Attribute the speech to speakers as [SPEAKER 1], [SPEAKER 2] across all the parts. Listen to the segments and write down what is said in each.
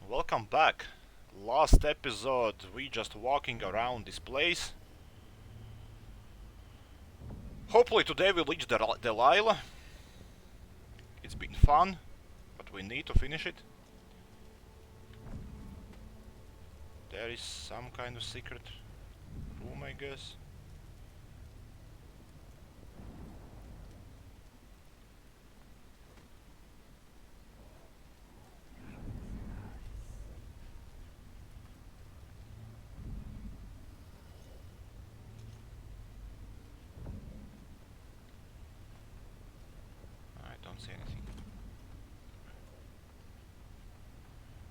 [SPEAKER 1] Welcome back. Last episode, we just walking around this place. Hopefully today we'll reach Delilah. It's been fun, but we need to finish it. There is some kind of secret room, I guess. I don't see anything.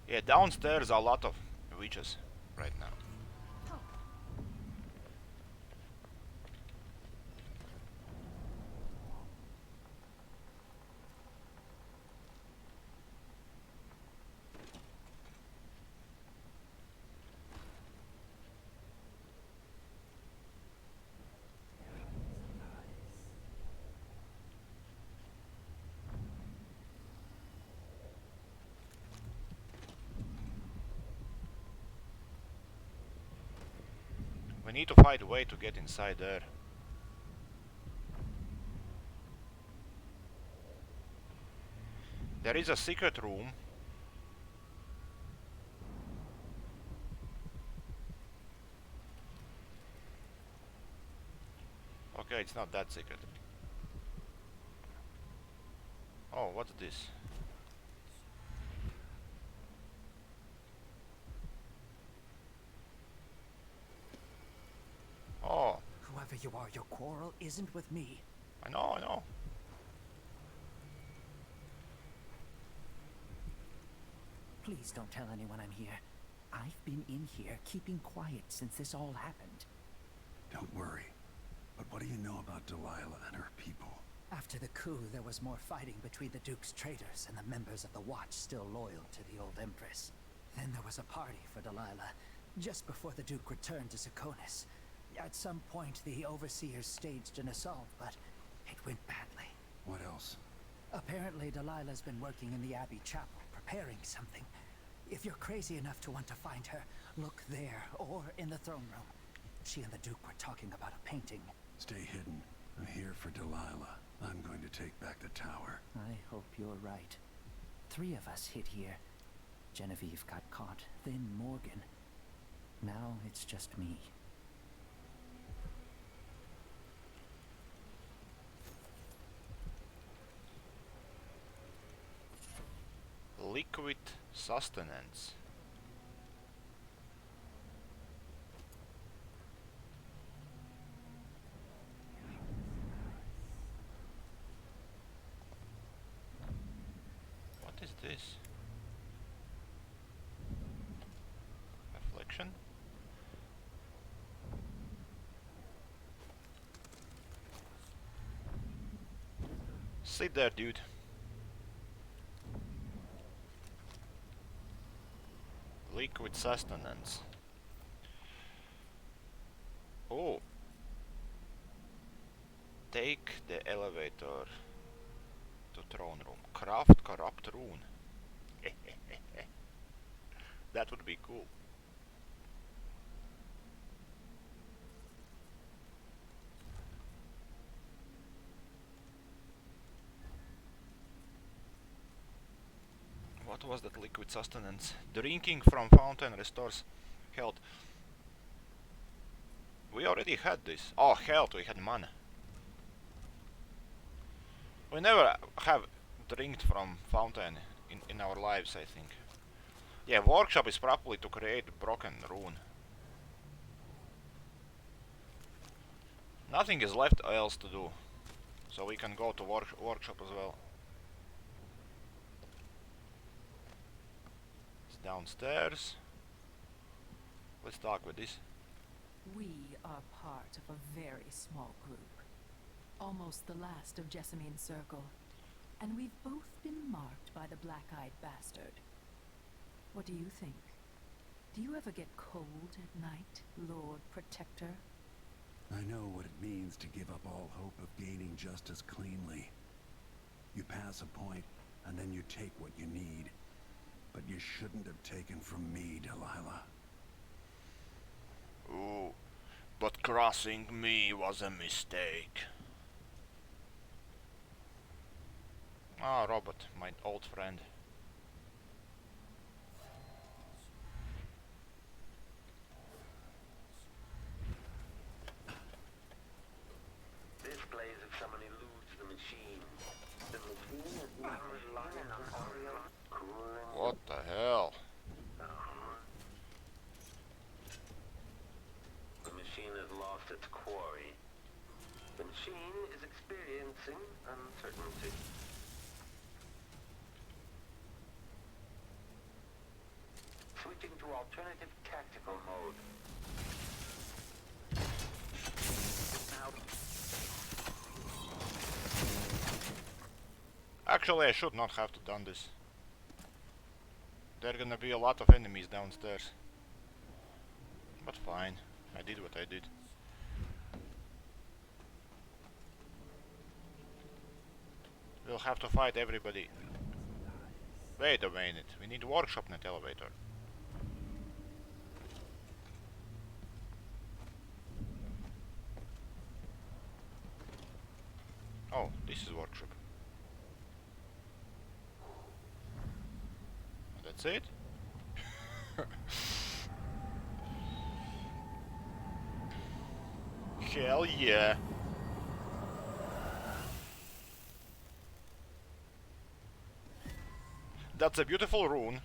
[SPEAKER 1] Yeah, downstairs are a lot of witches right now. We need to find a way to get inside there. There is a secret room. Okay, it's not that secret. Oh, what's this? Oh,
[SPEAKER 2] Whoever you are, your quarrel isn't with me.
[SPEAKER 1] I know.
[SPEAKER 2] Please don't tell anyone I'm here. I've been in here keeping quiet since this all happened.
[SPEAKER 3] Don't worry. But what do you know about Delilah and her people?
[SPEAKER 2] After the coup, there was more fighting between the Duke's traitors and the members of the Watch still loyal to the old Empress. Then there was a party for Delilah, just before the Duke returned to Serkonis. At some point, the Overseers staged an assault, but it went badly.
[SPEAKER 3] What else?
[SPEAKER 2] Apparently, Delilah's been working in the Abbey Chapel, preparing something. If you're crazy enough to want to find her, look there, or in the throne room. She and the Duke were talking about a painting.
[SPEAKER 3] Stay hidden. I'm here for Delilah. I'm going to take back the tower.
[SPEAKER 2] I hope you're right. 3 of us hid here. Genevieve got caught, then Morgan. Now it's just me.
[SPEAKER 1] Liquid sustenance. What is this? Reflection? Sit there, dude. Liquid sustenance. Oh. Take the elevator to throne room. Craft corrupt rune. That would be cool. What was that liquid sustenance? Drinking from fountain restores health. We already had this. Oh, health, we had mana. We never have drank from fountain in our lives, I think. Yeah, workshop is probably to create broken rune. Nothing is left else to do. So we can go to workshop as well. It's downstairs. Let's talk with this.
[SPEAKER 4] We are part of a very small group. Almost the last of Jessamine's circle. And we've both been marked by the black-eyed bastard. What do you think? Do you ever get cold at night, Lord Protector?
[SPEAKER 3] I know what it means to give up all hope of gaining justice cleanly. You pass a point, and then you take what you need. but you shouldn't have taken from me, Delilah.
[SPEAKER 1] Ooh, but crossing me was a mistake. Ah, Robert, my old friend.
[SPEAKER 5] This plays if someone eludes the machine. The machine is now relying on Orion cooling.
[SPEAKER 1] What the hell?
[SPEAKER 5] The machine has lost its quarry. The machine is experiencing uncertainty. Switching to alternative tactical mode.
[SPEAKER 1] Actually, I should not have to done this. There are gonna be a lot of enemies downstairs. But fine, I did what I did. We'll have to fight everybody. Wait a minute, we need workshop, not elevator. Oh, this is workshop. That's it? Hell yeah. That's a beautiful rune.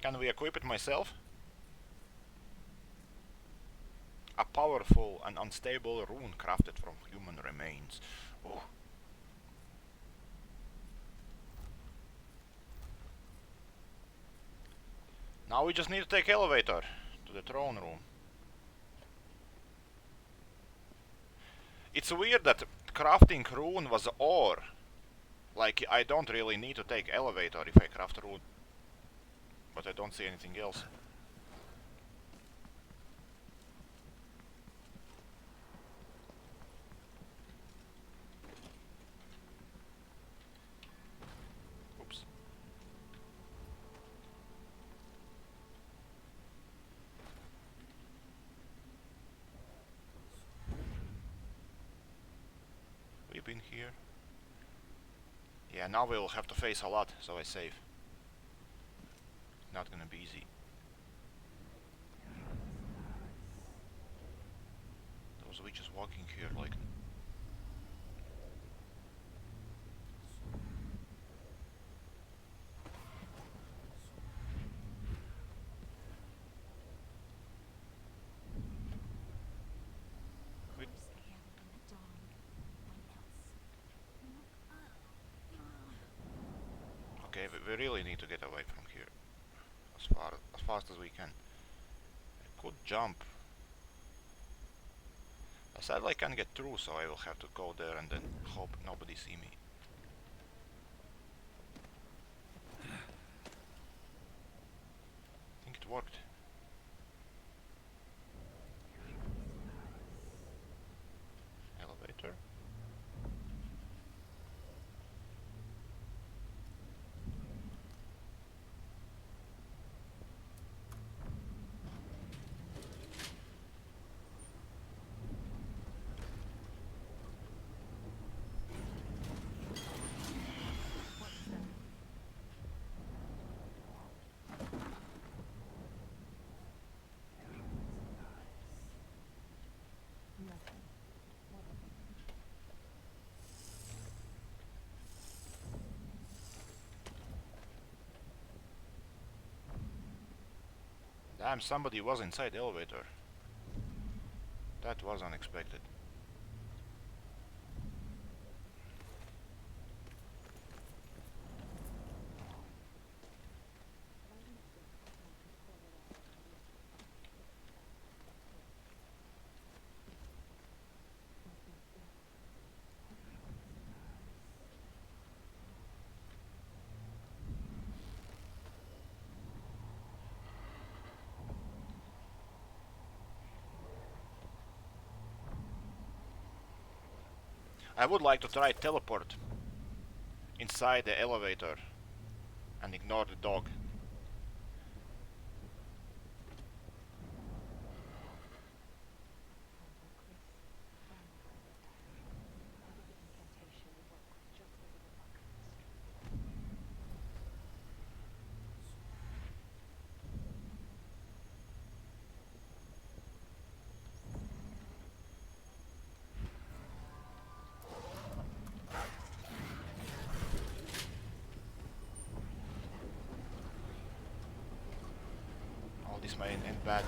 [SPEAKER 1] Can we equip it myself? A powerful and unstable rune crafted from human remains. Oh. Now we just need to take elevator to the throne room. It's weird that crafting rune was ore. Like, I don't really need to take elevator if I craft rune. But I don't see anything else. Oops. We've been here. Yeah, now we'll have to face a lot, so I save. Not gonna be easy. Those witches walking here like... We- Okay, we really need to get away from here. As fast as we can. I could jump. I said I can't get through, so I will have to go there and then hope nobody see me. I think it worked. Elevator. Damn, somebody was inside the elevator. That was unexpected. I would like to try teleport inside the elevator and ignore the dog. this may end bad.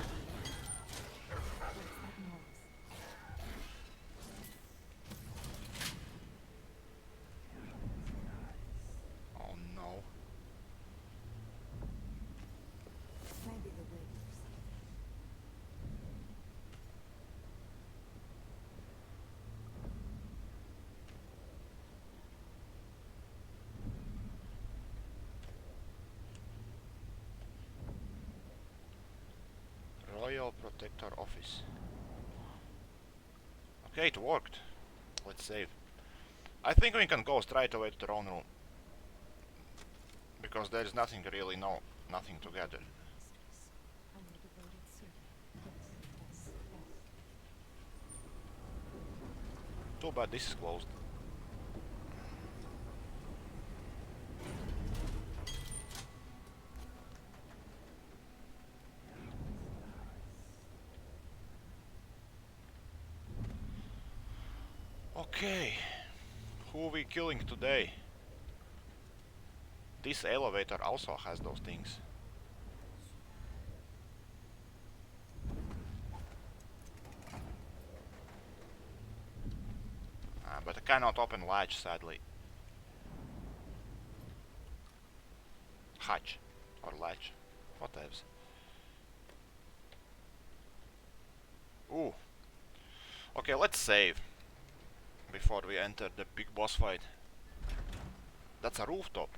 [SPEAKER 4] What's that noise?
[SPEAKER 1] Oh no.
[SPEAKER 4] Maybe the wind or something.
[SPEAKER 1] Royal Protector Office. Okay, it worked. Let's save. I think we can go straight away to the throne room. Because there is nothing really, nothing to gather.
[SPEAKER 4] Mistress, I'm your devoted servant. Yes, yes, yes.
[SPEAKER 1] Too bad this is closed. Okay, who we killing today? This elevator also has those things. But I cannot open latch, sadly. Hatch. Or latch. Whatever. Ooh. Okay, let's save. Before we enter the big boss fight. That's a rooftop.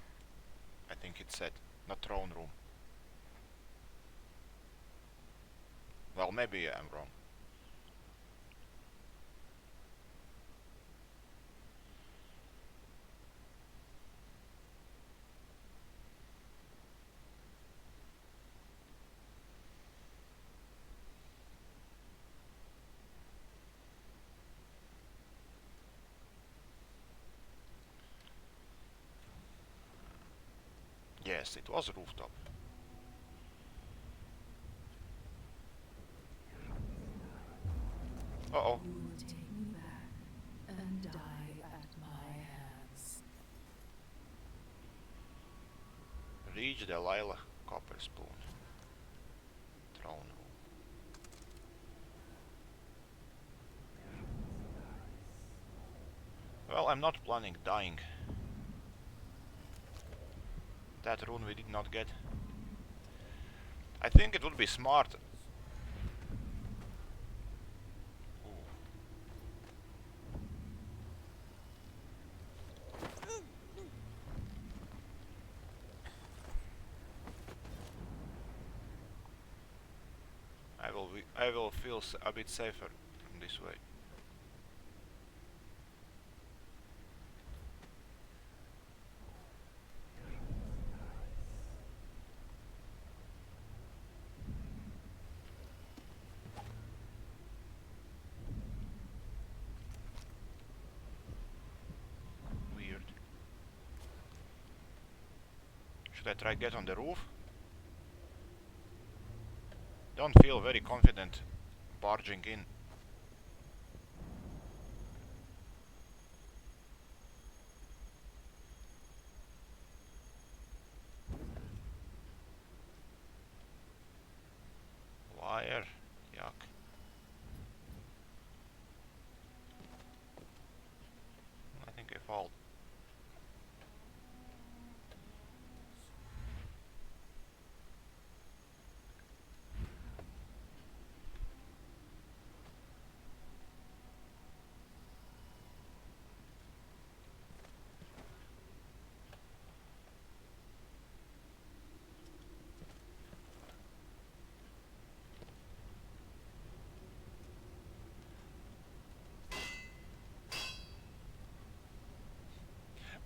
[SPEAKER 1] I think it said. Not throne room. Well, maybe I'm wrong. Yes, it was rooftop. Uh-oh.
[SPEAKER 4] You will take me back and die at my hands.
[SPEAKER 1] Reach the Lila Copper Spoon. Throne room. Well, I'm not planning dying. That rune we did not get. I think it would be smart. I will feel a bit safer this way. Weird. Should I try get on the roof? Don't feel very confident barging in. Wire. Yuck. I think I fall.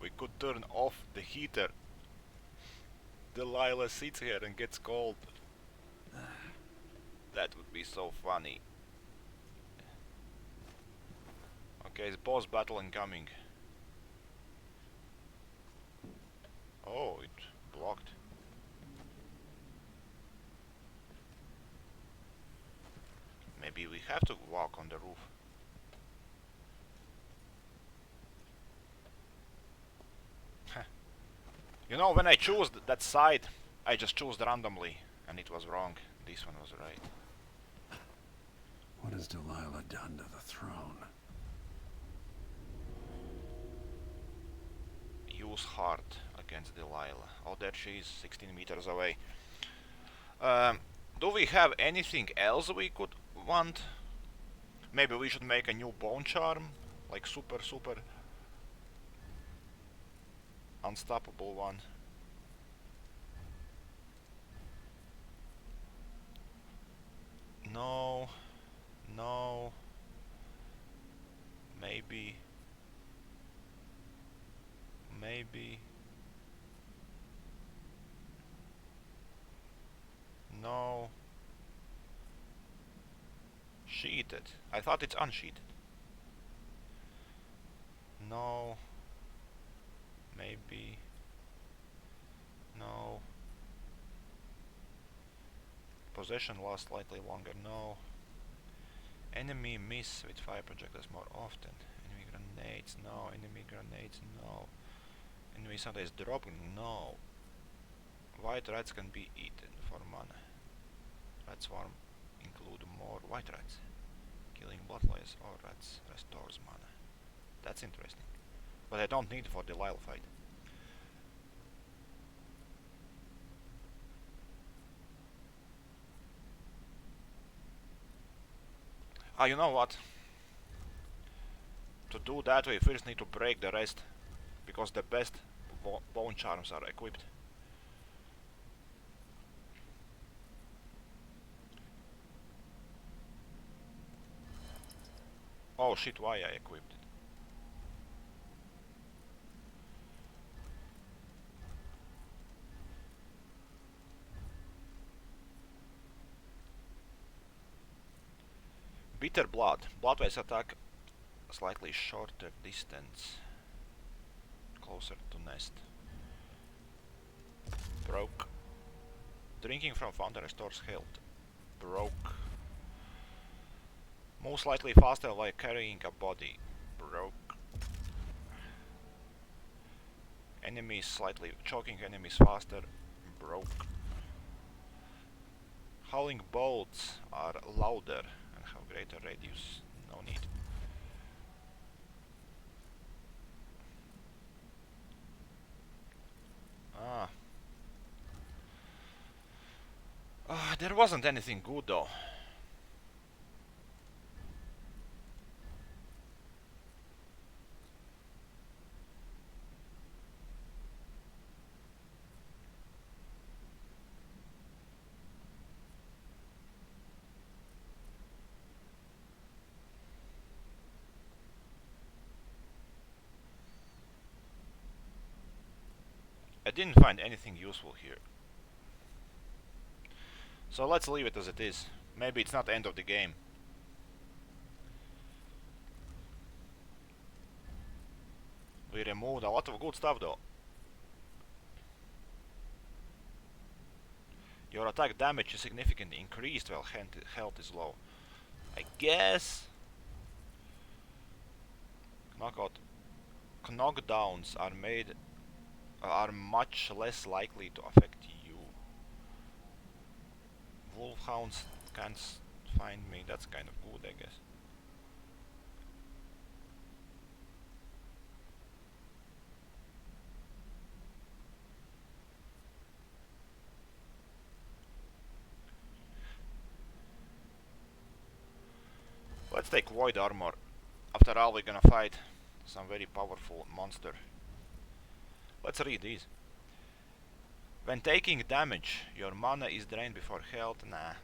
[SPEAKER 1] We could turn off the heater. Delilah sits here and gets cold. That would be so funny. Okay, it's boss battle incoming. Oh, it blocked. Maybe we have to walk on the roof. You know, when I choose that side, I just choose randomly. And it was wrong. This one was right.
[SPEAKER 3] What has Delilah done to the throne?
[SPEAKER 1] Use heart against Delilah. Oh, there she is, 16 meters away. Do we have anything else we could want? Maybe we should make a new bone charm, like super unstoppable one. No, no, maybe, no. Sheeted. I thought it's unsheeted. No. Maybe. No. Possession lasts slightly longer. No. Enemy miss with fire projectiles more often. Enemy grenades. No. Enemy grenades. No. Enemy sometimes drop. No. White rats can be eaten for mana. Rat swarm include more white rats. Killing bloodless or rats restores mana. That's interesting. But I don't need it for the Lyle fight. Ah, you know what? To do that we first need to break the rest, because the best bone charms are equipped. Oh shit, why I equipped it? Bitter blood. Bloodways attack slightly shorter distance. Closer to nest. Broke. Drinking from fountain restores health. Broke. Move slightly faster while carrying a body. Broke. Enemies slightly choking enemies faster. Broke. Howling bolts are louder and have greater radius. No need. Ah. There wasn't anything good though. I didn't find anything useful here. So let's leave it as it is. Maybe it's not the end of the game. We removed a lot of good stuff though. Your attack damage is significantly increased while health is low. I guess knockdowns are much less likely to affect you. Wolfhounds can't find me. That's kind of good, I guess. Let's take void armor. After all, we're gonna fight some very powerful monster. Let's read these. When taking damage, your mana is drained before health. Nah.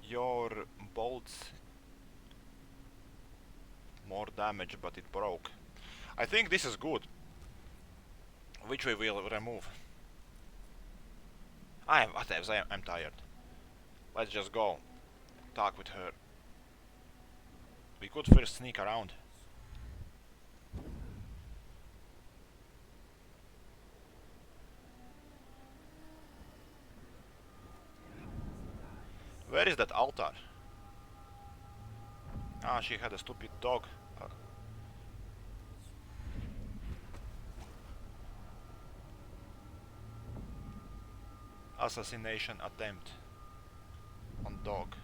[SPEAKER 1] Your bolts more damage, but it broke. I think this is good. Which we will remove. I'm tired. Let's just go talk with her. We could first sneak around. Where is that altar? Ah, she had a stupid dog. assassination attempt on dog.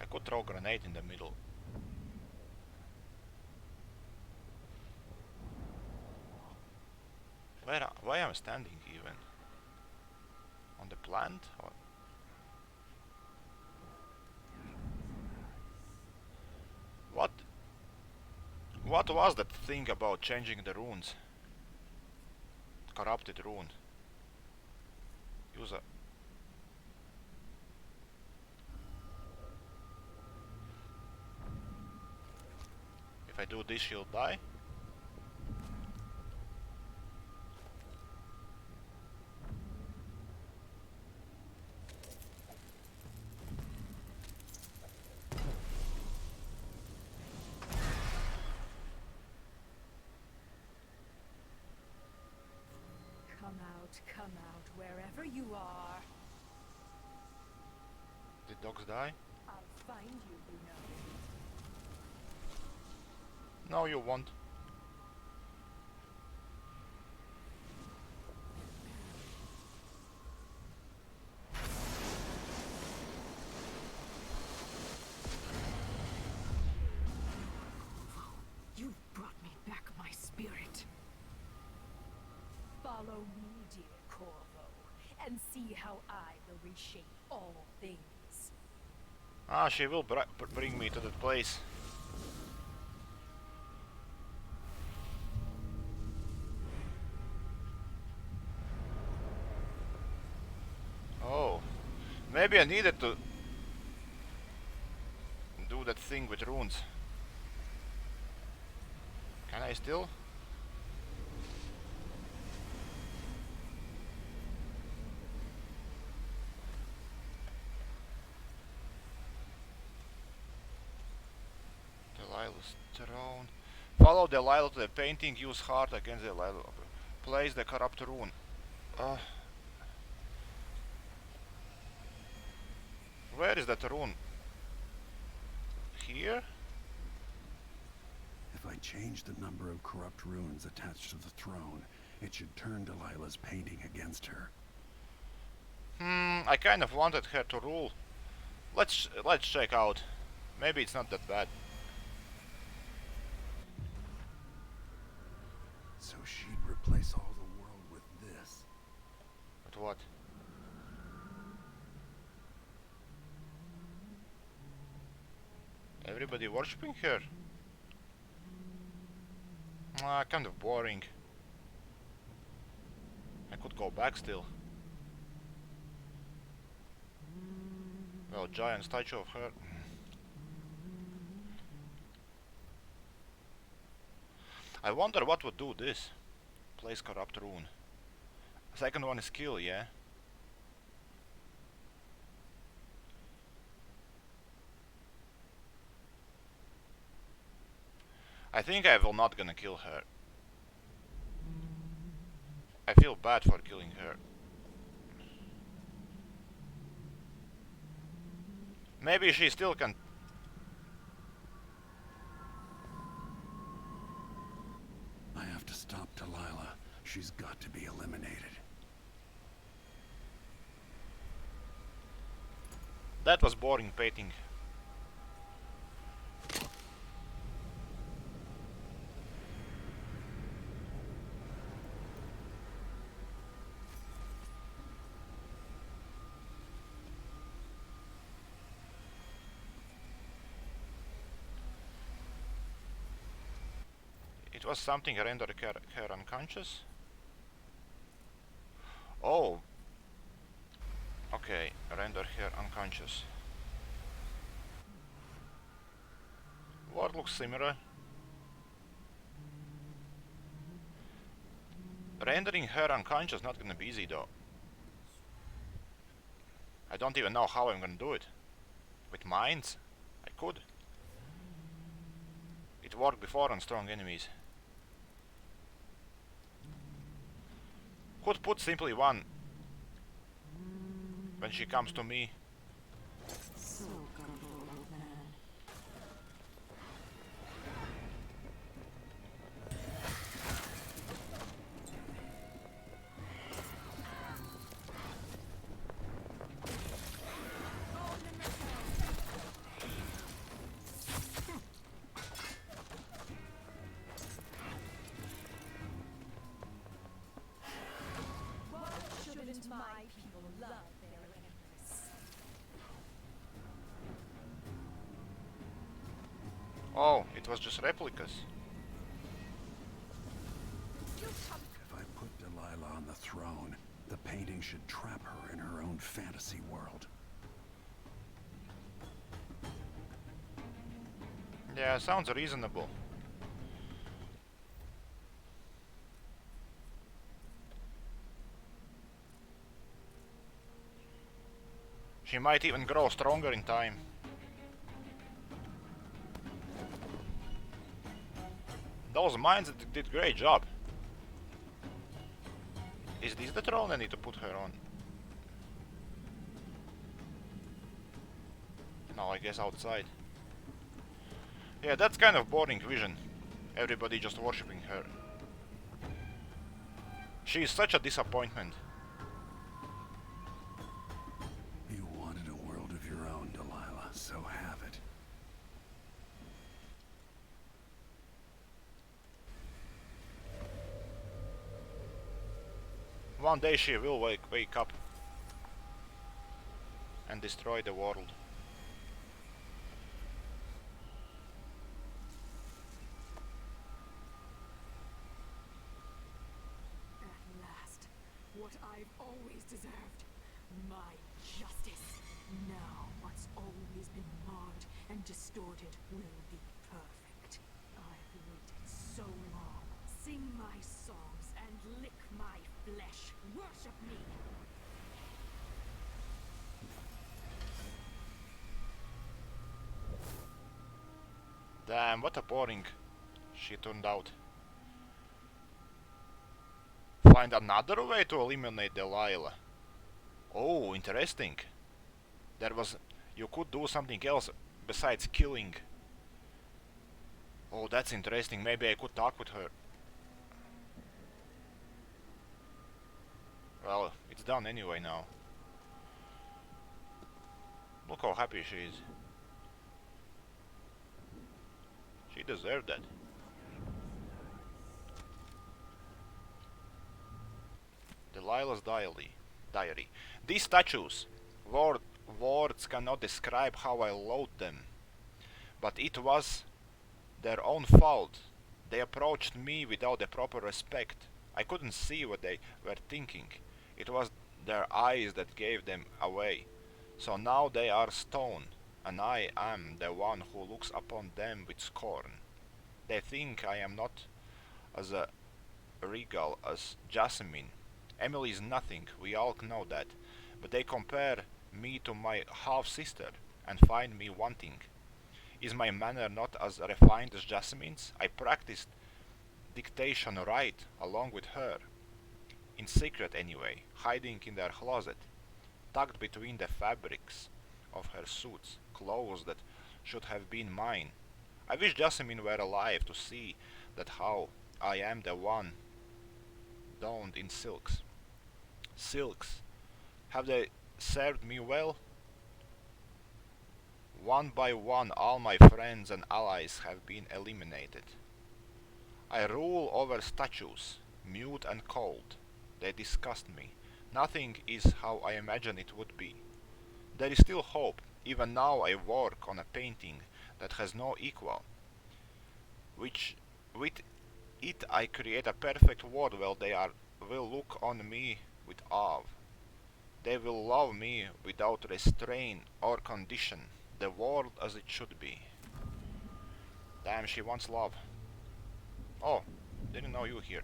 [SPEAKER 1] I could throw a grenade in the middle. Why am I standing even? On the plant? Or what was that thing about changing the runes? Corrupted rune. Use a... If I do this, she'll die.
[SPEAKER 4] Come out, wherever you are.
[SPEAKER 1] Did dogs die?
[SPEAKER 4] I'll find you, you know.
[SPEAKER 1] No, you won't.
[SPEAKER 4] You brought me back my spirit. Follow me, dear Corvo, and see how I will reshape all things.
[SPEAKER 1] Ah, she will bring me to that place. Oh, maybe I needed to do that thing with runes. Can I still? Delilah's throne. Follow Delilah to the painting. Use heart against Delilah. Place the corrupt rune. Where is that rune? Here?
[SPEAKER 3] If I change the number of corrupt runes attached to the throne, it should turn Delilah's painting against her.
[SPEAKER 1] I kind of wanted her to rule. Let's check out. Maybe it's not that bad.
[SPEAKER 3] So she'd replace all the world with this.
[SPEAKER 1] But what? Everybody worshipping her? Kind of boring. I could go back still. Well, giant statue of her. I wonder what would do this. Place corrupt rune. Second one is skill, yeah? I think I will not gonna kill her. I feel bad for killing her. Maybe she still can...
[SPEAKER 3] I have to stop Delilah. She's got to be eliminated.
[SPEAKER 1] That was boring painting. It was something render her unconscious. Oh. Okay, render her unconscious. What looks similar? Rendering her unconscious not gonna be easy though. I don't even know how I'm gonna do it. With mines? I could. It worked before on strong enemies. Could put simply one when she comes to me.
[SPEAKER 4] So gullible, old man.
[SPEAKER 1] Oh, it was just replicas.
[SPEAKER 3] If I put Delilah on the throne, the painting should trap her in her own fantasy world.
[SPEAKER 1] Yeah, sounds reasonable. She might even grow stronger in time. Those mines did great job. Is this the throne I need to put her on? No, I guess outside. Yeah, that's kind of boring vision. Everybody just worshipping her. She is such a disappointment.
[SPEAKER 3] You wanted a world of your own, Delilah, so have it.
[SPEAKER 1] One day she will wake up and destroy the world.
[SPEAKER 4] At last, what I've always deserved. My justice. Now what's always been marred and distorted will be perfect. I've waited so long. Sing my songs and lick my flesh. Worship me.
[SPEAKER 1] Damn, what a boring she turned out. Find another way to eliminate Delilah. Oh, interesting. You could do something else besides killing. Oh, that's interesting. Maybe I could talk with her. Well, it's done anyway now. Look how happy she is. She deserved that. Delilah's diary. These statues. Words cannot describe how I loathe them. But it was their own fault. They approached me without the proper respect. I couldn't see what they were thinking. It was their eyes that gave them away. So now they are stone, and I am the one who looks upon them with scorn. They think I am not as regal as Jasmine. Emily is nothing, we all know that, but they compare me to my half-sister and find me wanting. Is my manner not as refined as Jasmine's? I practiced dictation right along with her. In secret anyway, hiding in their closet, tucked between the fabrics of her suits, clothes that should have been mine. I wish Jasmine were alive to see that how I am the one donned in silks. Silks, have they served me well? One by one all my friends and allies have been eliminated. I rule over statues, mute and cold. They disgust me. Nothing is how I imagine it would be. There is still hope. Even now I work on a painting that has no equal, which with it I create a perfect world where will look on me with awe. They will love me without restraint or condition, the world as it should be. Damn, she wants love. Oh, didn't know you here.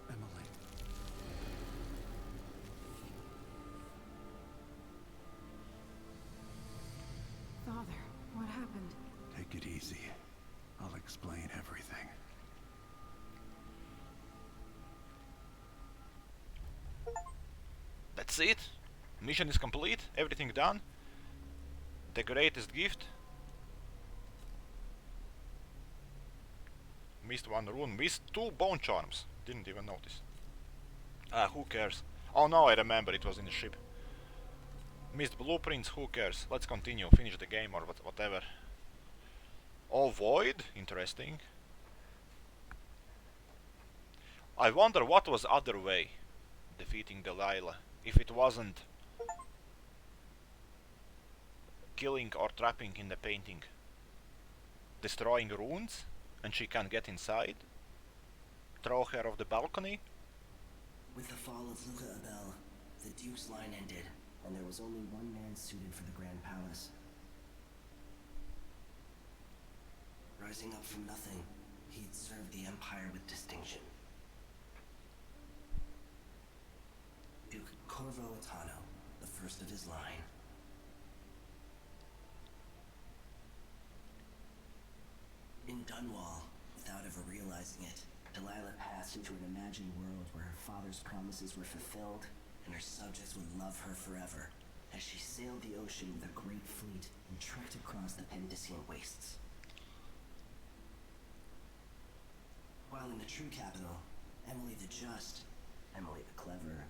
[SPEAKER 3] Emily,
[SPEAKER 4] Father, what happened?
[SPEAKER 3] take it easy. I'll explain everything.
[SPEAKER 1] That's it. Mission is complete. Everything done. The greatest gift. Missed one rune. Missed 2 bone charms. Didn't even notice. Ah, who cares? Oh no, I remember it was in the ship. Missed blueprints, who cares? Let's continue. Finish the game or whatever. Oh, void? Interesting. I wonder what was other way defeating Delilah. if it wasn't killing or trapping in the painting, destroying runes, and she can't get inside, throw her off the balcony.
[SPEAKER 6] With the fall of Luca Abel, the Duke's line ended, and there was only one man suited for the Grand Palace. Rising up from nothing, he'd served the Empire with distinction. Duke Corvo Attano, the first of his line. In Dunwall, without ever realizing it, Delilah passed into an imagined world where her father's promises were fulfilled and her subjects would love her forever as she sailed the ocean with a great fleet and trekked across the Pendician wastes. While in the true capital, Emily the Just, Emily the Clever,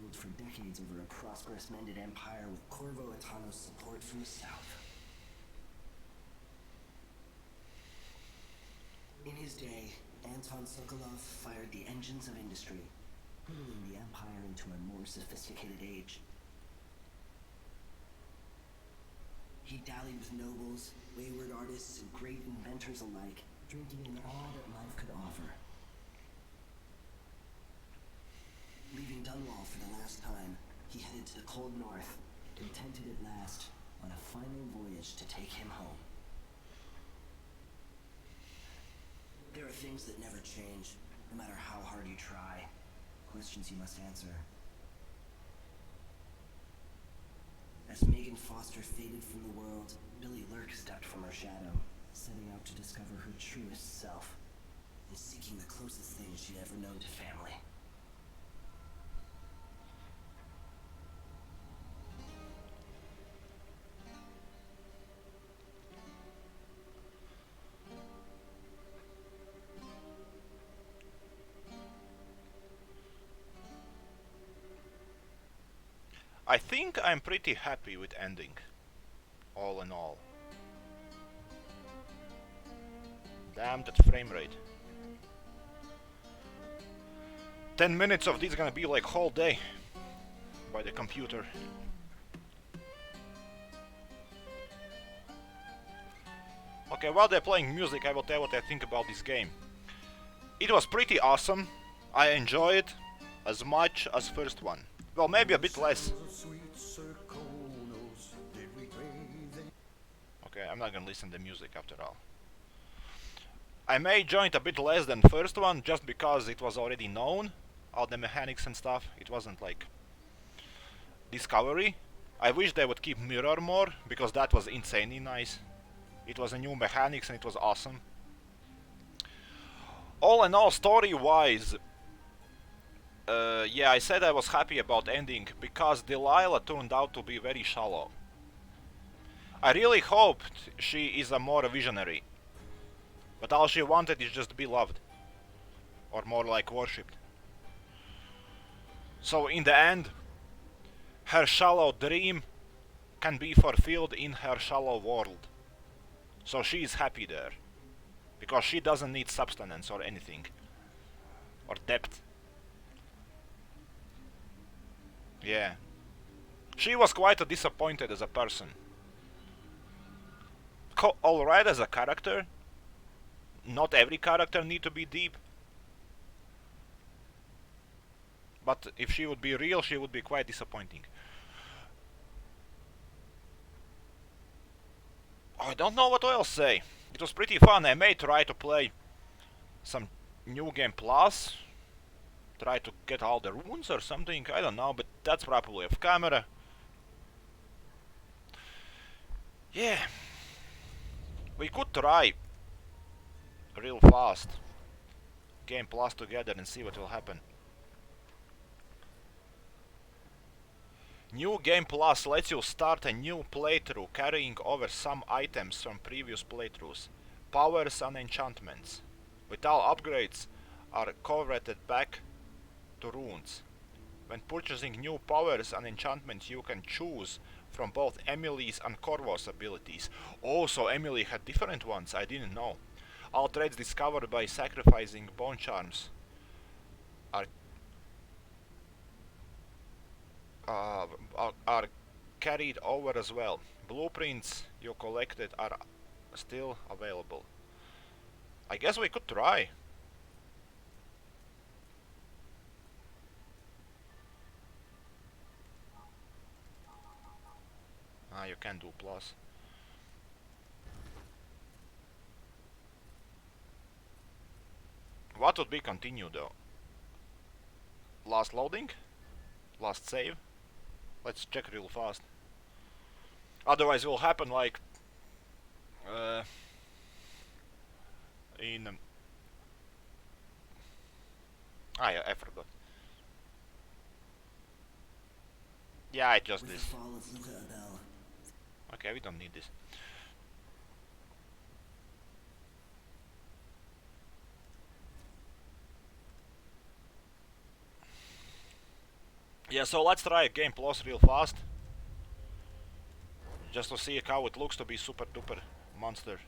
[SPEAKER 6] ruled for decades over a prosperous mended empire with Corvo Attano's support from the south. In his day, Anton Sokolov fired the engines of industry, hurling the empire into a more sophisticated age. He dallied with nobles, wayward artists, and great inventors alike, drinking in all that life could offer. Leaving Dunwall for the last time, he headed to the cold north, contented at last on a final voyage to take him home. There are things that never change, no matter how hard you try. Questions you must answer. As Megan Foster faded from the world, Billy Lurk stepped from her shadow, setting out to discover her truest self, and seeking the closest thing she'd ever known to family.
[SPEAKER 1] I think I'm pretty happy with ending, all in all. Damn that frame rate. 10 minutes of this gonna be like whole day by the computer. Okay, while they're playing music, I will tell what I think about this game. It was pretty awesome. I enjoyed it as much as first one. Well, maybe a bit less. Okay, I'm not gonna listen to the music after all. I may enjoy it a bit less than first one, just because it was already known, all the mechanics and stuff. It wasn't like discovery. I wish they would keep mirror more, because that was insanely nice. It was a new mechanics and it was awesome. All in all, story-wise, yeah, I said I was happy about ending because Delilah turned out to be very shallow. I really hoped she is a more visionary, but all she wanted is just to be loved, or more like worshipped. So in the end, her shallow dream can be fulfilled in her shallow world. So she is happy there, because she doesn't need substance or anything, or depth. Yeah. She was quite disappointed as a person. Alright as a character. Not every character need to be deep. But if she would be real, she would be quite disappointing. I don't know what else say. It was pretty fun. I may try to play some New Game Plus. Try to get all the runes or something, I don't know, but that's probably off camera. Yeah. We could try real fast Game Plus together and see what will happen. New Game Plus lets you start a new playthrough carrying over some items from previous playthroughs, powers and enchantments. With all upgrades are converted back to runes. When purchasing new powers and enchantments, you can choose from both Emily's and Corvo's abilities. Oh, so Emily had different ones, I didn't know. All traits discovered by sacrificing bone charms are uh, are carried over as well. Blueprints you collected are still available. I guess we could try. Ah, you can do plus. What would be continue though? Last loading? Last save? Let's check real fast. Otherwise it will happen like in yeah, I forgot. Yeah, I just
[SPEAKER 6] With the
[SPEAKER 1] this.
[SPEAKER 6] fall of Luca Abel,
[SPEAKER 1] Okay, we don't need this. Yeah, so let's try Game Plus real fast. Just to see how it looks to be super duper monster.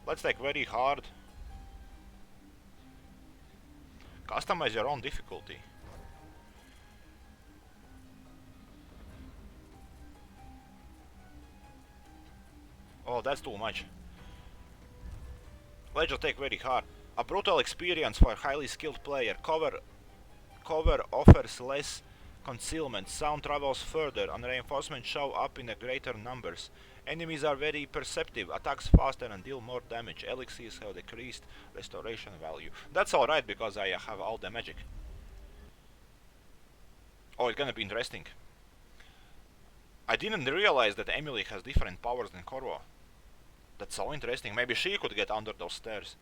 [SPEAKER 1] Let's take very hard. Customize your own difficulty. Oh, that's too much. Let's just take very hard. A brutal experience for a highly skilled player. Cover offers less concealment. Sound travels further and reinforcements show up in a greater numbers. Enemies are very perceptive, attacks faster and deal more damage. Elixirs have decreased restoration value. That's alright because I have all the magic. Oh, it's gonna be interesting. I didn't realize that Emily has different powers than Corvo. That's so interesting. Maybe she could get under those stairs.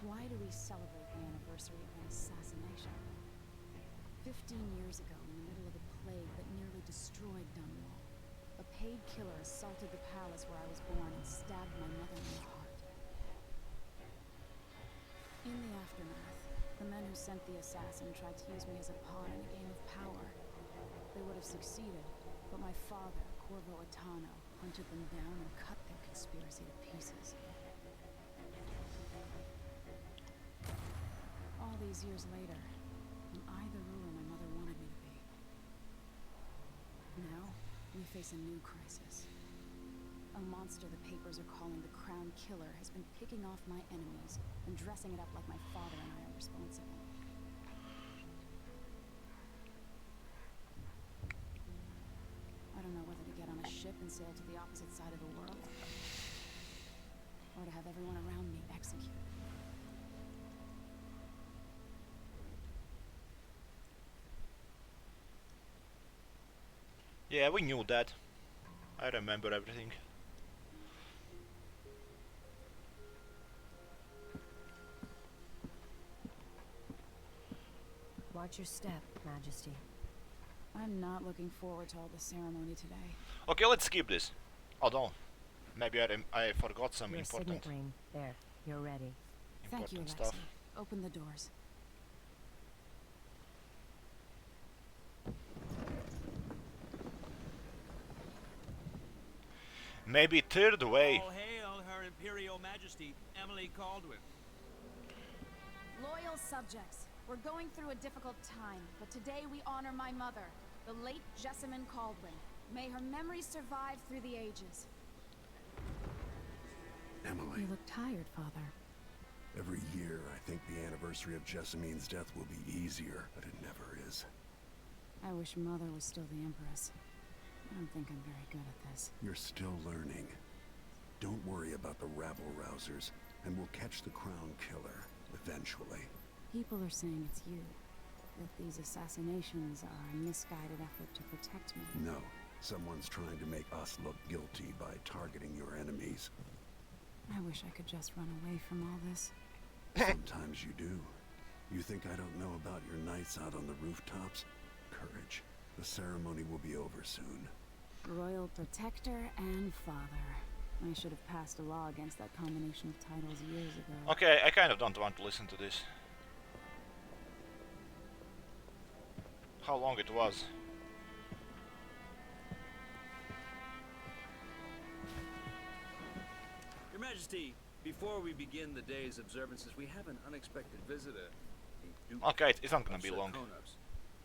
[SPEAKER 7] Why do we celebrate the anniversary of an assassination? 15 years ago, in the middle of a plague that nearly destroyed Dunwall, a paid killer assaulted the palace where I was born and stabbed my mother in the heart. In the aftermath, the men who sent the assassin tried to use me as a pawn in a game of power. They would have succeeded, but my father, Corvo Attano, hunted them down and cut their conspiracy to pieces. All these years later, am I the ruler my mother wanted me to be? Now, we face a new crisis. A monster the papers are calling the Crown Killer has been picking off my enemies and dressing it up like my father and I are responsible. I don't know whether to get on a ship and sail to the opposite side of the world, or to have everyone around me executed.
[SPEAKER 1] Yeah, we knew that. I remember everything.
[SPEAKER 8] Watch your step, Majesty.
[SPEAKER 7] I'm not looking forward to all the ceremony today.
[SPEAKER 1] Okay, let's skip this. Oh no, maybe I forgot some
[SPEAKER 8] Your
[SPEAKER 1] important
[SPEAKER 8] signet ring. There, you're ready.
[SPEAKER 7] Thank you,
[SPEAKER 1] important
[SPEAKER 7] Alexei.
[SPEAKER 1] stuff.
[SPEAKER 7] Open the doors.
[SPEAKER 1] Maybe third way.
[SPEAKER 9] All hail Her Imperial Majesty, Emily Caldwin.
[SPEAKER 7] Loyal subjects, we're going through a difficult time, but today we honor my mother, the late Jessamine Caldwin. May her memory survive through the ages.
[SPEAKER 3] Emily,
[SPEAKER 8] You look tired, Father.
[SPEAKER 3] every year I think the anniversary of Jessamine's death will be easier, but it never is.
[SPEAKER 7] I wish Mother was still the Empress. I don't think I'm very good at this.
[SPEAKER 3] You're still learning. Don't worry about the rabble-rousers, and we'll catch the Crown Killer, eventually.
[SPEAKER 7] People are saying it's you. That these assassinations are a misguided effort to protect me.
[SPEAKER 3] No, someone's trying to make us look guilty by targeting your enemies.
[SPEAKER 7] I wish I could just run away from all this.
[SPEAKER 3] Sometimes you do. You think I don't know about your nights out on the rooftops? Courage. The ceremony will be over soon.
[SPEAKER 7] Royal Protector and Father. I should have passed a law against that combination of titles years ago.
[SPEAKER 1] Okay, I kind of don't want to listen to this. How long it was?
[SPEAKER 9] Majesty, before we begin the day's observances, we have an unexpected visitor. The Duke
[SPEAKER 1] Okay, it's not gonna
[SPEAKER 9] of
[SPEAKER 1] be long.
[SPEAKER 9] Serkonos.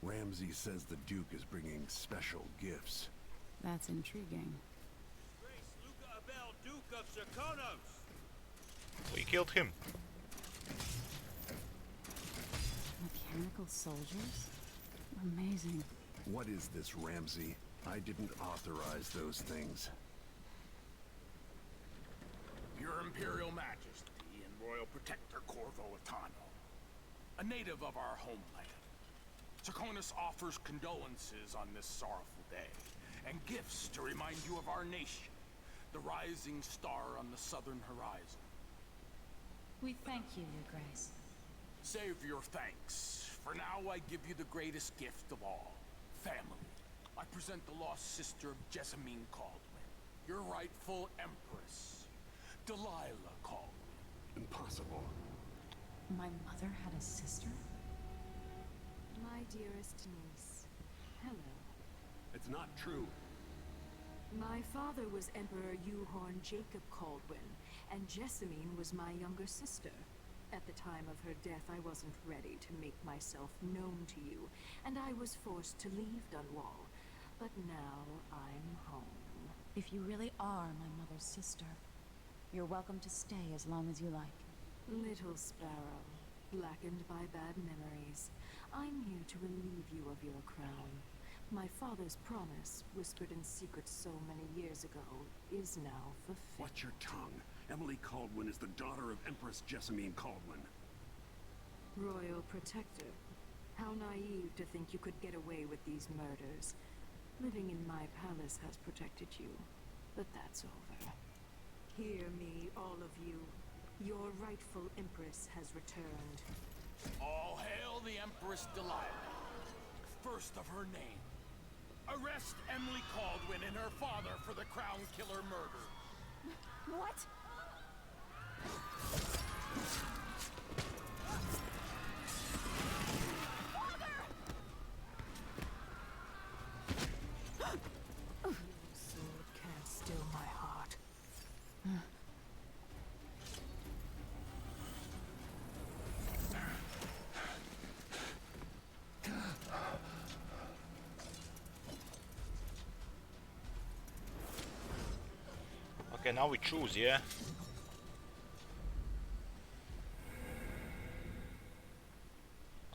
[SPEAKER 3] Ramsey says the Duke is bringing special gifts.
[SPEAKER 7] That's intriguing.
[SPEAKER 9] Grace Luca Abel, Duke of Serkonos!
[SPEAKER 1] We killed him.
[SPEAKER 7] Mechanical soldiers? Amazing.
[SPEAKER 3] What is this, Ramsey? I didn't authorize those things.
[SPEAKER 10] Your Imperial Majesty and Royal Protector Corvo Atano, a native of our homeland. Serkonos offers condolences on this sorrowful day, and gifts to remind you of our nation, the rising star on the southern horizon.
[SPEAKER 11] We thank you, Your Grace.
[SPEAKER 10] Save your thanks. For now, I give you the greatest gift of all, family. I present the lost sister of Jessamine Caldwin, your rightful empress, Delilah Caldwin.
[SPEAKER 3] Impossible.
[SPEAKER 11] My mother had a sister?
[SPEAKER 4] My dearest niece, hello.
[SPEAKER 3] It's not true.
[SPEAKER 4] My father was Emperor Yuhorn Jacob Caldwin, and Jessamine was my younger sister. At the time of her death, I wasn't ready to make myself known to you, and I was forced to leave Dunwall. But now I'm home.
[SPEAKER 11] If you really are my mother's sister, you're welcome to stay as long as you like.
[SPEAKER 4] Little sparrow, blackened by bad memories, I'm here to relieve you of your crown. My father's promise, whispered in secret so many years ago, is now fulfilled.
[SPEAKER 3] Watch your tongue. Emily Caldwin is the daughter of Empress Jessamine Caldwin.
[SPEAKER 4] Royal Protector, how naive to think you could get away with these murders. Living in my palace has protected you, but that's over. Hear me, all of you. Your rightful Empress has returned.
[SPEAKER 10] All hail the Empress Delilah, first of her name. Arrest Emily Caldwin and her father for the Crown Killer murder.
[SPEAKER 11] What?
[SPEAKER 4] Your sword can't still my heart.
[SPEAKER 1] Okay, now we choose, yeah?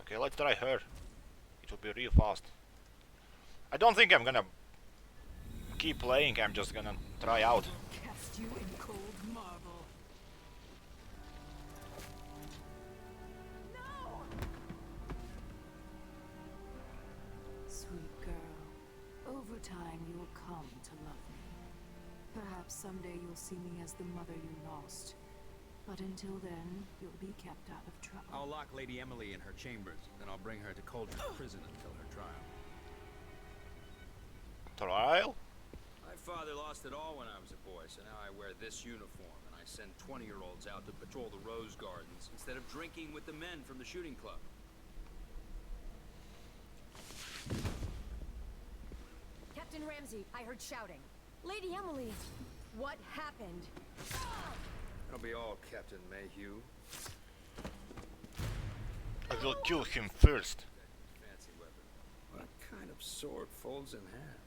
[SPEAKER 1] Okay, let's try her. It will be real fast. I don't think I'm gonna keep playing, I'm just gonna try out.
[SPEAKER 4] Cast you in cold marble. Sweet girl, over time you will come to love me. Perhaps someday you'll see me as the mother you lost. But until then, you'll be kept out of trouble.
[SPEAKER 9] I'll lock Lady Emily in her chambers, then I'll bring her to Cauldron Prison until her trial.
[SPEAKER 1] Trial?
[SPEAKER 9] My father lost it all when I was a boy, so now I wear this uniform, and I send 20-year-olds out to patrol the Rose Gardens instead of drinking with the men from the shooting club.
[SPEAKER 8] Captain Ramsey, I heard shouting. Lady Emily, what happened?
[SPEAKER 9] That'll be all, Captain Mayhew.
[SPEAKER 1] I will kill him first.
[SPEAKER 9] Fancy weapon. What kind of sword folds in half?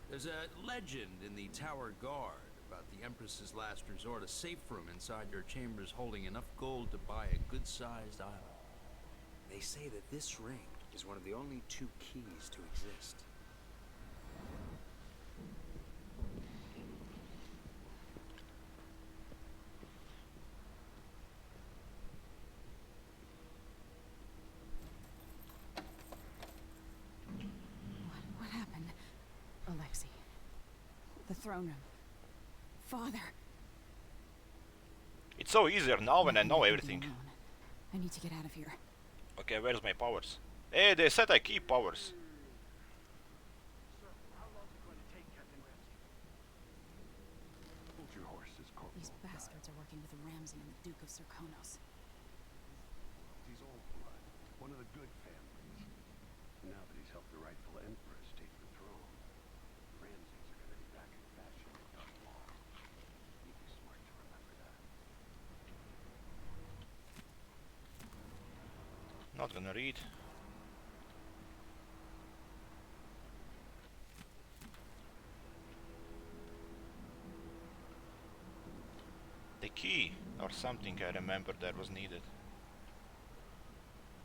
[SPEAKER 9] There's a legend in the Tower Guard about the Empress's last resort, a safe room inside your chambers holding enough gold to buy a good-sized island. They say that this ring is one of the only 2 keys to exist.
[SPEAKER 7] What happened? Alexei. The throne room. Father.
[SPEAKER 1] It's so easier now when I know
[SPEAKER 7] Leave me
[SPEAKER 1] everything.
[SPEAKER 7] alone. I need to get out of here.
[SPEAKER 1] Okay, where's my powers? Hey, they said I keep powers.
[SPEAKER 10] Sir, how long is it going to take, Captain
[SPEAKER 3] good families. Now that he's helped the rightful Empress take the throne, Ramses are gonna be back in fashion at Dunwall. He'd be smart to remember that.
[SPEAKER 1] Not gonna read. The key or something I remember that was needed.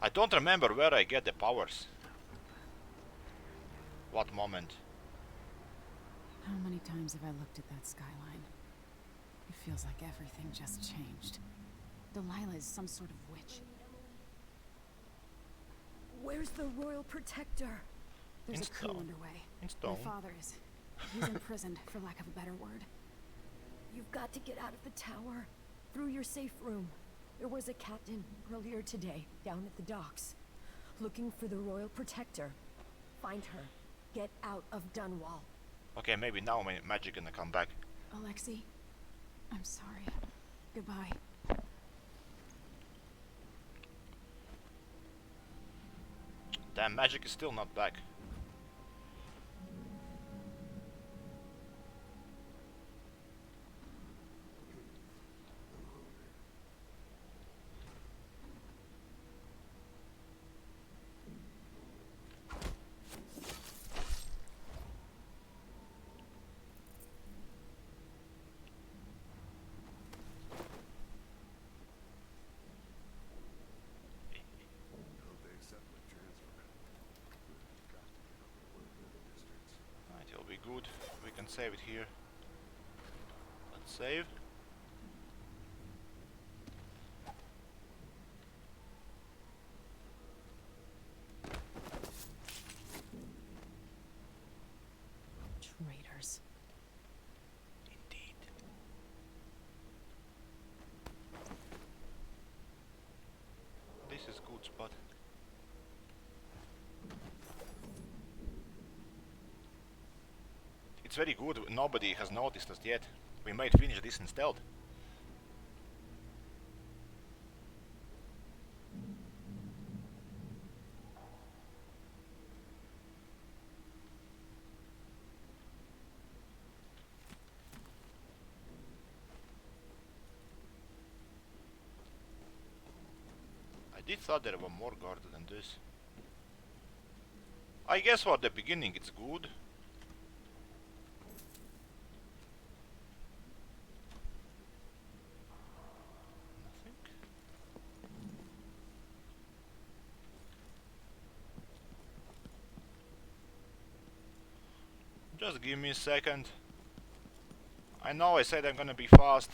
[SPEAKER 1] I don't remember where I get the powers. What moment?
[SPEAKER 7] How many times have I looked at that skyline? It feels like everything just changed. Delilah is some sort of witch.
[SPEAKER 8] Where's the royal protector?
[SPEAKER 7] There's
[SPEAKER 1] In
[SPEAKER 7] a coup
[SPEAKER 1] stone.
[SPEAKER 7] underway.
[SPEAKER 1] In
[SPEAKER 7] My
[SPEAKER 1] stone.
[SPEAKER 7] father is... he's imprisoned, for lack of a better word.
[SPEAKER 8] You've got to get out of the tower. Through your safe room. There was a captain earlier today, down at the docks. Looking for the royal protector. Find her. Get out of Dunwall.
[SPEAKER 1] Okay, maybe now my magic gonna come back.
[SPEAKER 7] Alexei, I'm sorry. Goodbye.
[SPEAKER 1] Damn, magic is still not back.
[SPEAKER 3] Hope they accept my transfer. Got to get over to work in the districts.
[SPEAKER 1] It will be good. We can save it here. Let's save.
[SPEAKER 7] Traitors.
[SPEAKER 1] Indeed. This is good spot. It's very good. Nobody has noticed us yet. We might finish this in stealth. I did thought there were more guards than this. I guess for the beginning it's good. Nothing. Just give me a second. I know I said I'm gonna be fast,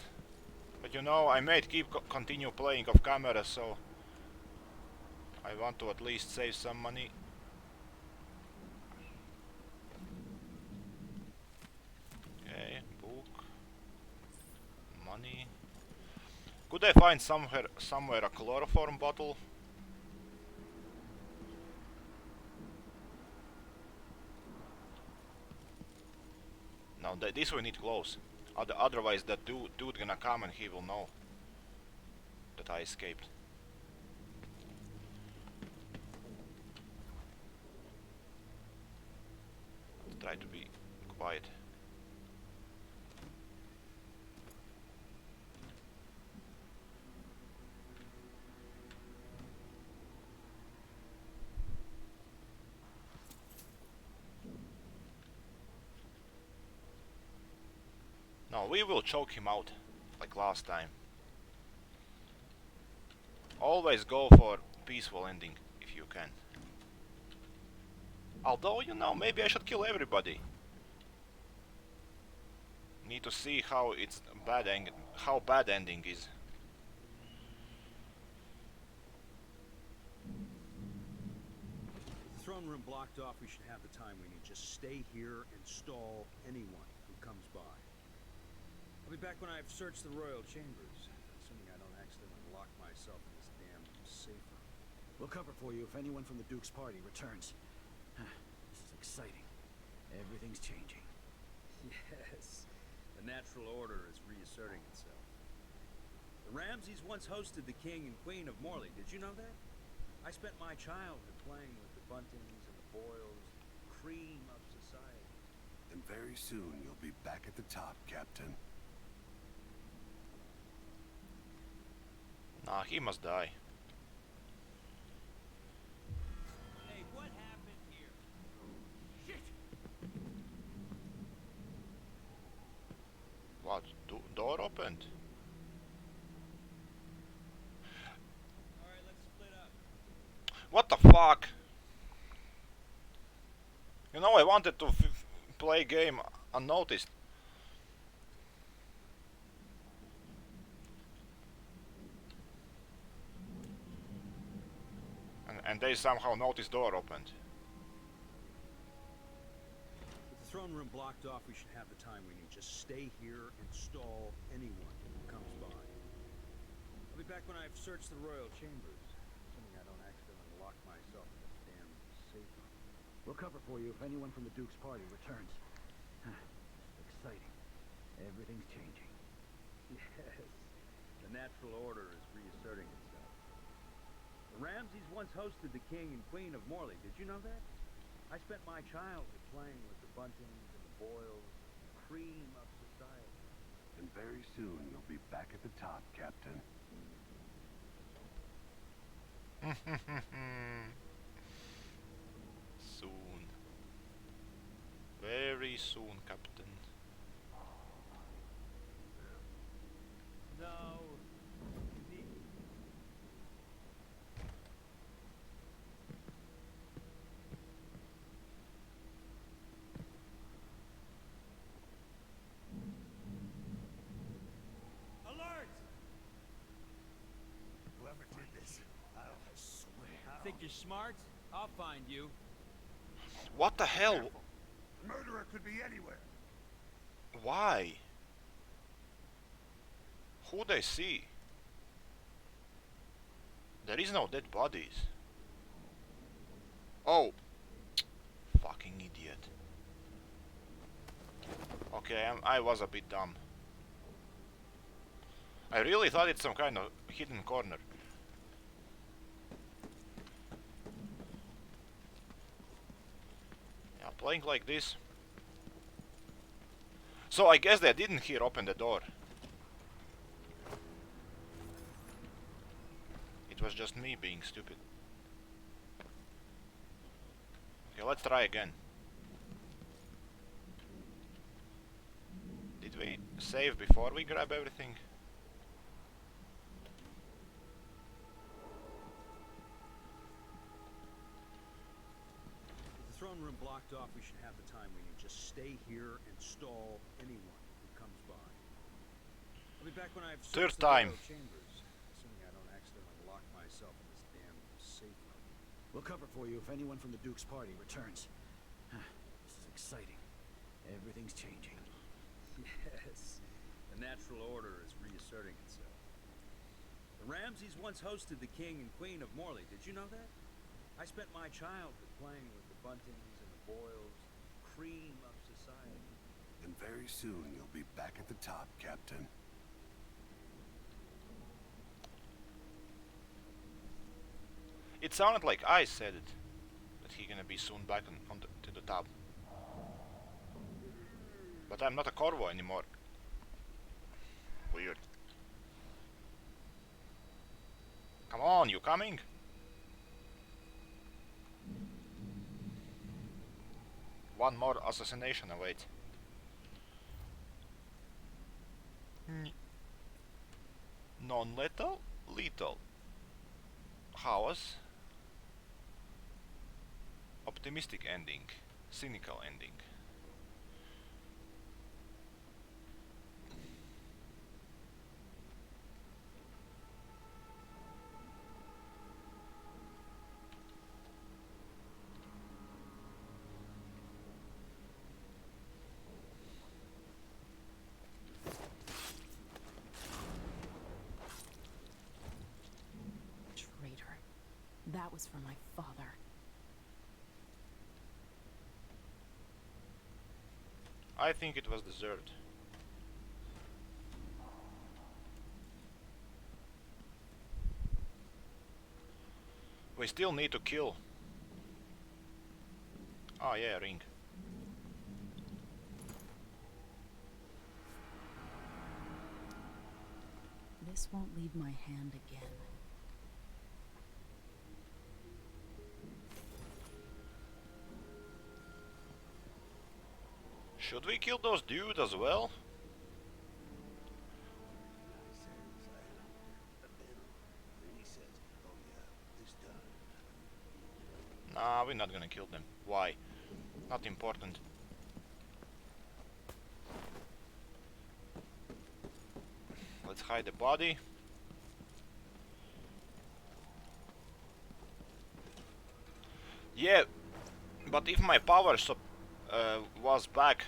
[SPEAKER 1] but you know I might continue playing off camera, so I want to at least save some money. Okay, book, money. Could I find somewhere a chloroform bottle? No, this we need close. Otherwise that dude gonna come and he will know that I escaped. Let's try to be quiet. No, we will choke him out, like last time. Always go for peaceful ending, if you can. Although, you know, maybe I should kill everybody. Need to see how bad ending is.
[SPEAKER 9] With the throne room blocked off, we should have the time we need. Just stay here and stall anyone who comes by. I'll be back when I've searched the royal chambers, assuming I don't accidentally lock myself in this damn safe room.
[SPEAKER 12] We'll cover for you if anyone from the Duke's party returns. This is exciting. Everything's changing.
[SPEAKER 9] Yes, the natural order is reasserting itself. The Ramses once hosted the king and queen of Morley, did you know that? I spent my childhood playing with the buntings and the boils, cream of society.
[SPEAKER 3] And very soon you'll be back at the top, Captain.
[SPEAKER 1] Nah, he must die.
[SPEAKER 9] Hey, what happened here? Shit!
[SPEAKER 1] What? Door opened?
[SPEAKER 9] Alright, let's split up.
[SPEAKER 1] What the fuck? You know, I wanted to play game unnoticed. And they somehow noticed door opened.
[SPEAKER 9] With the throne room blocked off, we should have the time we need. Just stay here and stall anyone who comes by. I'll be back when I've searched the royal chambers, assuming I don't accidentally lock myself in this damn safe room.
[SPEAKER 12] We'll cover for you if anyone from the Duke's party returns. This is exciting. Everything's changing.
[SPEAKER 9] Yes, the natural order is reasserting itself. The Ramses once hosted the king and queen of Morley. Did you know that? I spent my childhood playing with the buntings and the boils, cream of society.
[SPEAKER 3] And very soon you'll be back at the top, Captain.
[SPEAKER 1] Soon. Very soon, Captain.
[SPEAKER 9] No. Alert!
[SPEAKER 3] Whoever did this, I swear.
[SPEAKER 9] Think you're smart? I'll find you.
[SPEAKER 1] What the hell?
[SPEAKER 3] The murderer could be anywhere.
[SPEAKER 1] Why? Who they see? There is no dead bodies. Oh. Fucking idiot. Okay, I was a bit dumb. I really thought it's some kind of hidden corner. Yeah, playing like this. So I guess they didn't hear open the door. It was just me being stupid. Okay, let's try again. Did we save before we grab everything?
[SPEAKER 9] With the throne room blocked off, we should have the time we need. Just stay here and stall anyone who comes by. I'll be back when I've
[SPEAKER 1] Third
[SPEAKER 9] searched the
[SPEAKER 1] time.
[SPEAKER 9] royal chambers, assuming I don't accidentally lock myself in this damn safe room.
[SPEAKER 12] We'll cover for you if anyone from the Duke's party returns. This is exciting. Everything's changing.
[SPEAKER 9] Yes, the natural order is reasserting itself. The Ramses once hosted the king and queen of Morley. Did you know that? I spent my childhood playing with the buntings and the boils, cream of society.
[SPEAKER 3] And very soon you'll be back at the top, Captain.
[SPEAKER 1] It sounded like I said it. That he gonna be soon back to the top. But I'm not a Corvo anymore. Weird. Come on, you coming? One more assassination awaits. Non-lethal? Lethal. Chaos. Optimistic ending. Cynical ending.
[SPEAKER 11] Traitor. That was for my father.
[SPEAKER 1] I think it was deserved. We still need to kill. Oh yeah, ring.
[SPEAKER 11] This won't leave my hand again.
[SPEAKER 1] Should we kill those dudes as well? Nah, we're not gonna kill them. Why? Not important. Let's hide the body. Yeah, but if my power was back,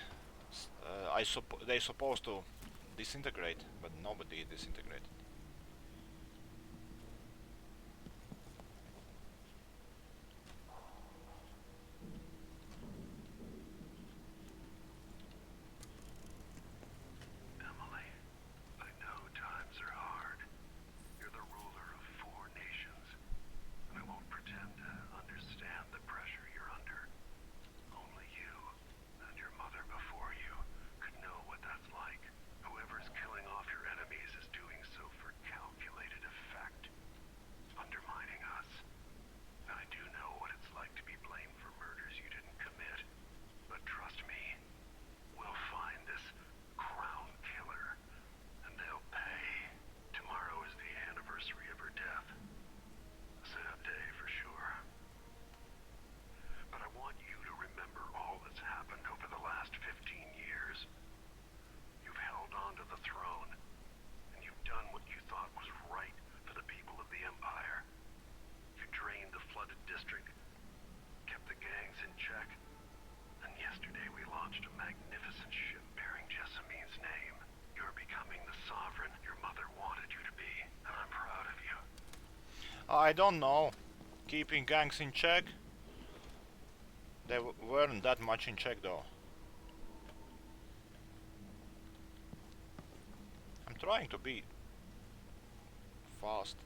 [SPEAKER 1] they supposed to disintegrate, but nobody disintegrated.
[SPEAKER 3] Emily, I know times are hard. You're the ruler of 4 nations. I won't pretend to understand the pressure you're under. Only you and your mother before you could know what that's like. Whoever's killing off your enemies is doing so for calculated effect, undermining us. I do know what it's like to be blamed for murders you didn't commit, but trust me, we'll find this crown killer, and they'll pay. Tomorrow is the anniversary of her death. A sad day for sure. But I want you to remember all that's happened over the last 15 years. You've held on to the throne, and you've done what you thought was right for the people of the Empire. You drained the flooded district, kept the gangs in check, and yesterday we launched a magnificent ship bearing Jessamine's name. You're becoming the sovereign your mother wanted you to be, and I'm proud of you.
[SPEAKER 1] I don't know. Keeping gangs in check? They weren't that much in check though. I'm trying to be fast.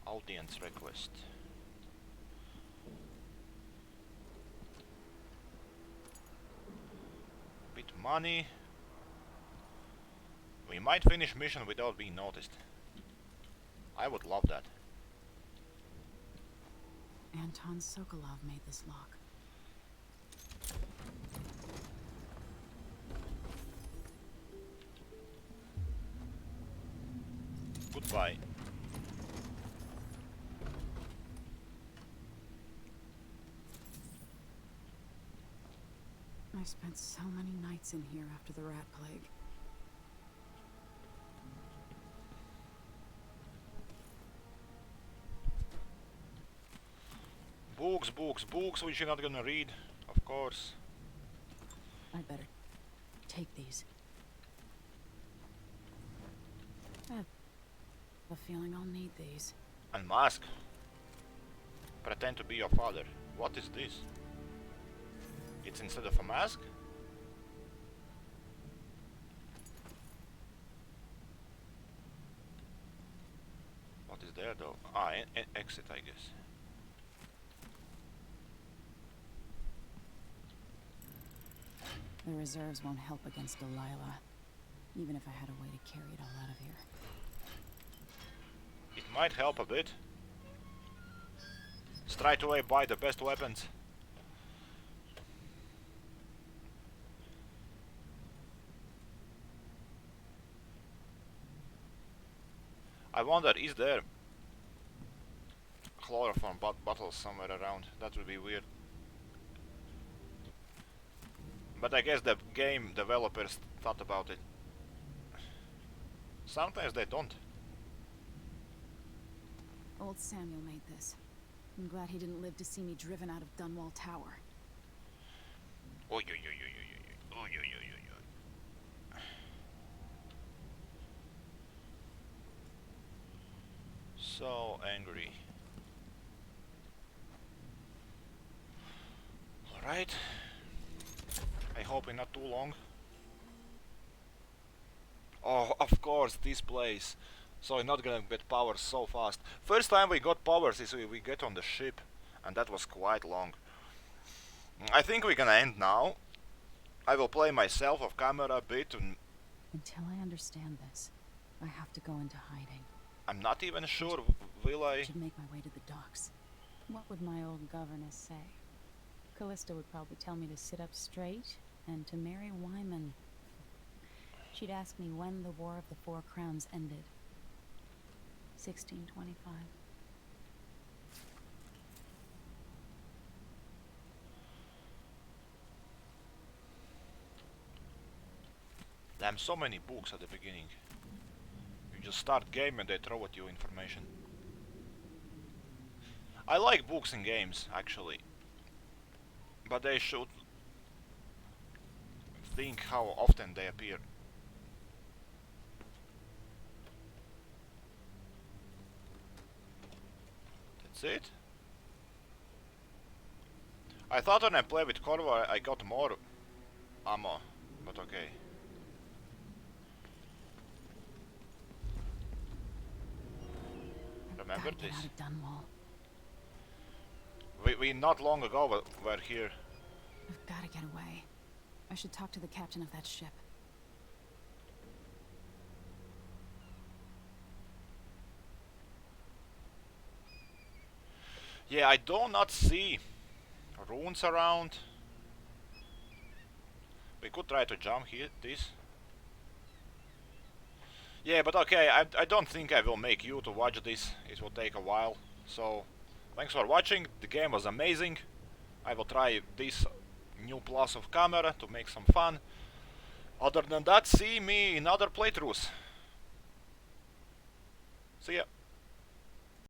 [SPEAKER 1] Audience request. Bit money. We might finish mission without being noticed. I would love that.
[SPEAKER 11] Anton Sokolov made this lock.
[SPEAKER 1] Goodbye.
[SPEAKER 11] I spent so many nights in here after the rat plague.
[SPEAKER 1] Books, books, books which you're not gonna read, of course.
[SPEAKER 11] I better take these. I have a feeling I'll need these.
[SPEAKER 1] Unmask. Pretend to be your father. What is this? It's instead of a mask? What is there though? Ah, exit, I guess.
[SPEAKER 11] The reserves won't help against Delilah, even if I had a way to carry it all out of here.
[SPEAKER 1] It might help a bit. Straight away buy the best weapons. I wonder, is there chloroform bottles somewhere around? That would be weird. But I guess the game developers thought about it. Sometimes they don't.
[SPEAKER 11] Old Samuel made this. I'm glad he didn't live to see me driven out of Dunwall Tower.
[SPEAKER 1] Oy, oy, oy, oy, oy, oy, oy, oy, oy, oy. So angry. Alright. I hope it's not too long. Oh, of course, this place. So we're not gonna get powers so fast. First time we got powers is we get on the ship, and that was quite long. I think we're gonna end now. I will play myself off camera a bit, and
[SPEAKER 11] Until I understand this, I have to go into hiding.
[SPEAKER 1] I'm not even sure will
[SPEAKER 11] I
[SPEAKER 1] I.
[SPEAKER 11] should make my way to the docks. What would my old governess say? Callista would probably tell me to sit up straight and to marry Wyman. She'd ask me when the War of the Four Crowns ended. 1625.
[SPEAKER 1] Damn, so many books at the beginning. You just start game and they throw at you information. I like books in games, actually. But they should think how often they appear. That's it? I thought when I play with Corvo I got more ammo, but okay. Remember
[SPEAKER 11] Gotta get
[SPEAKER 1] this?
[SPEAKER 11] out of Dunwall.
[SPEAKER 1] We not long ago were here.
[SPEAKER 11] I've gotta get away. I should talk to the captain of that ship.
[SPEAKER 1] Yeah, I do not see runes around. We could try to jump here, this. Yeah, but okay, I don't think I will make you to watch this. It will take a while. So, thanks for watching. The game was amazing. I will try this new plus of camera to make some fun. Other than that, see me in other playthroughs. See ya.